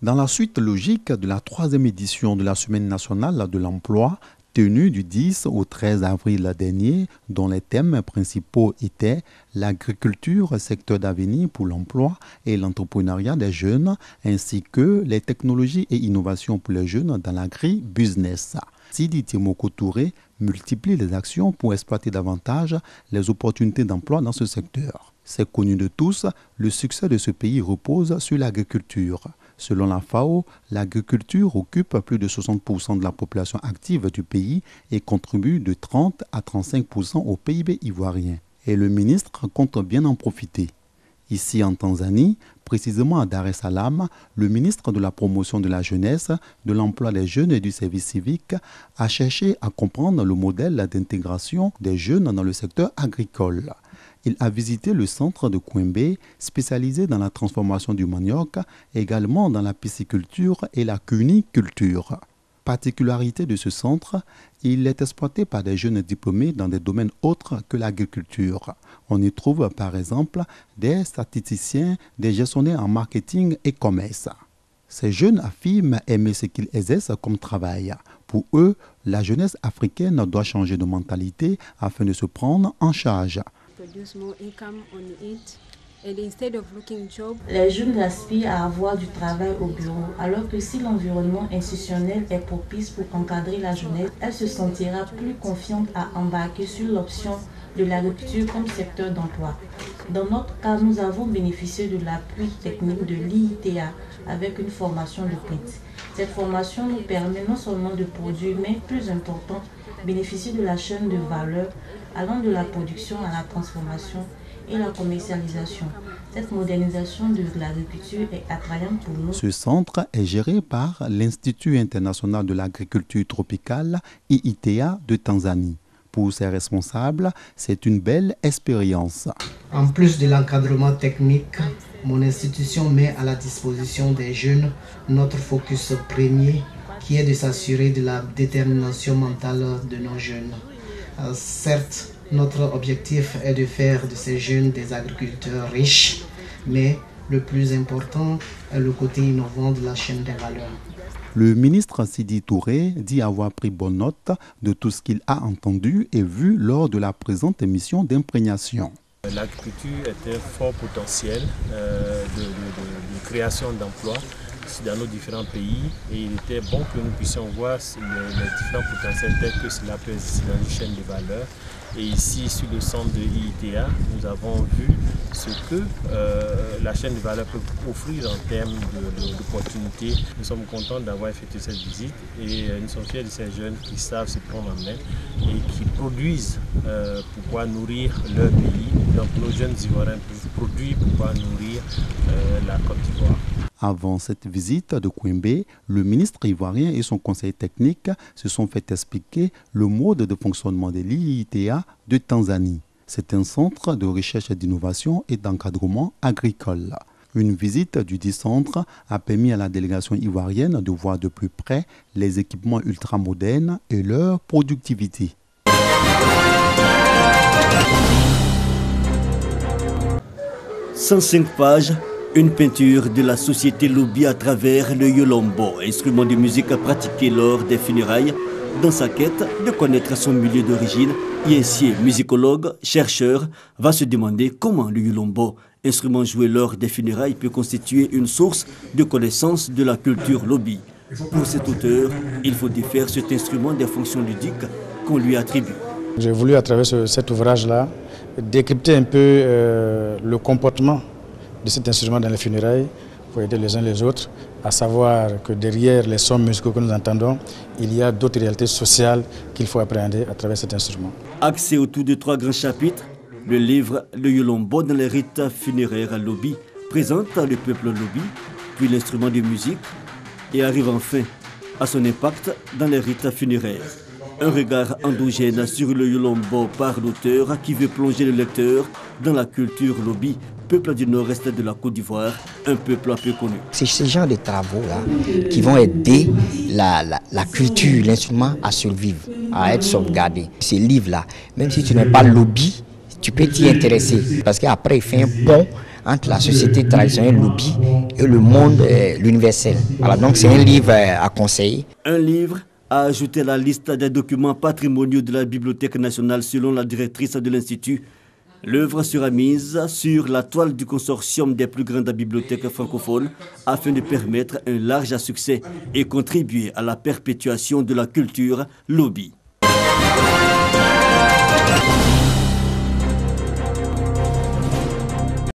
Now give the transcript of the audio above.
Dans la suite logique de la 3e édition de la Semaine nationale de l'emploi, tenue du 10 au 13 avril dernier, dont les thèmes principaux étaient l'agriculture, secteur d'avenir pour l'emploi et l'entrepreneuriat des jeunes, ainsi que les technologies et innovations pour les jeunes dans l'agri-business. Sidi Timoko Touré multiplie les actions pour exploiter davantage les opportunités d'emploi dans ce secteur. C'est connu de tous, le succès de ce pays repose sur l'agriculture. Selon la FAO, l'agriculture occupe plus de 60% de la population active du pays et contribue de 30 à 35% au PIB ivoirien. Et le ministre compte bien en profiter. Ici en Tanzanie, précisément à Dar es Salaam, le ministre de la Promotion de la Jeunesse, de l'Emploi des Jeunes et du Service civique a cherché à comprendre le modèle d'intégration des jeunes dans le secteur agricole. Il a visité le centre de Kwembe, spécialisé dans la transformation du manioc, également dans la pisciculture et la cuniculture. Particularité de ce centre, il est exploité par des jeunes diplômés dans des domaines autres que l'agriculture. On y trouve par exemple des statisticiens, des gestionnaires en marketing et commerce. Ces jeunes affirment aimer ce qu'ils exercent comme travail. Pour eux, la jeunesse africaine doit changer de mentalité afin de se prendre en charge. Les jeunes aspirent à avoir du travail au bureau, alors que si l'environnement institutionnel est propice pour encadrer la jeunesse, elle se sentira plus confiante à embarquer sur l'option de l'agriculture comme secteur d'emploi. Dans notre cas, nous avons bénéficié de l'appui technique de l'IITA avec une formation de print. Cette formation nous permet non seulement de produire, mais plus important, bénéficier de la chaîne de valeur allant de la production à la transformation et la commercialisation. Cette modernisation de l'agriculture est attrayante pour nous. Ce centre est géré par l'Institut international de l'agriculture tropicale, IITA, de Tanzanie. Pour ses responsables, c'est une belle expérience. En plus de l'encadrement technique, mon institution met à la disposition des jeunes notre focus premier, qui est de s'assurer de la détermination mentale de nos jeunes. Certes, notre objectif est de faire de ces jeunes des agriculteurs riches, mais le plus important est le côté innovant de la chaîne des valeurs. Le ministre Sidi Touré dit avoir pris bonne note de tout ce qu'il a entendu et vu lors de la présente émission d'imprégnation. L'agriculture est un fort potentiel de création d'emplois dans nos différents pays et il était bon que nous puissions voir les différents potentiels tels que cela peut exister dans les chaînes de valeur. Et ici, sur le centre de l'IITA, nous avons vu ce que la chaîne de valeur peut offrir en termes d'opportunités. Nous sommes contents d'avoir effectué cette visite et nous sommes fiers de ces jeunes qui savent se prendre en main et qui produisent pour pouvoir nourrir leur pays. Donc nos jeunes Ivoiriens produisent pour pouvoir nourrir la Côte d'Ivoire. Avant cette visite de Kwembe, le ministre ivoirien et son conseil technique se sont fait expliquer le mode de fonctionnement de l'IITA de Tanzanie. C'est un centre de recherche et d'innovation et d'encadrement agricole. Une visite du dit centre a permis à la délégation ivoirienne de voir de plus près les équipements ultramodernes et leur productivité. 105 pages. Une peinture de la société Lobi à travers le yolombo, instrument de musique pratiqué lors des funérailles, dans sa quête de connaître son milieu d'origine. Et ainsi, musicologue, chercheur, va se demander comment le yolombo, instrument joué lors des funérailles, peut constituer une source de connaissance de la culture Lobi. Pour cet auteur, il faut défaire cet instrument des fonctions ludiques qu'on lui attribue. J'ai voulu, à travers cet ouvrage-là, décrypter un peu le comportement de cet instrument dans les funérailles pour aider les uns les autres, à savoir que derrière les sons musicaux que nous entendons, il y a d'autres réalités sociales qu'il faut appréhender à travers cet instrument. Axé autour de 3 grands chapitres, le livre Le Yolombo dans les rites funéraires à Lobi présente le peuple Lobi, puis l'instrument de musique et arrive enfin à son impact dans les rites funéraires. Un regard endogène sur le Yolombo par l'auteur qui veut plonger le lecteur dans la culture Lobi, peuple du nord-est de la Côte d'Ivoire, un peuple un peu connu. C'est ce genre de travaux-là qui vont aider la culture, l'instrument à survivre, à être sauvegardé. Ces livres-là, même si tu n'es pas Lobi, tu peux t'y intéresser parce qu'après il fait un pont entre la société traditionnelle Lobi et le monde, l'universel. Voilà, donc c'est un livre à conseiller. Un livre à ajouter à la liste des documents patrimoniaux de la Bibliothèque nationale selon la directrice de l'Institut. L'œuvre sera mise sur la toile du consortium des plus grandes bibliothèques francophones afin de permettre un large succès et contribuer à la perpétuation de la culture Lobi.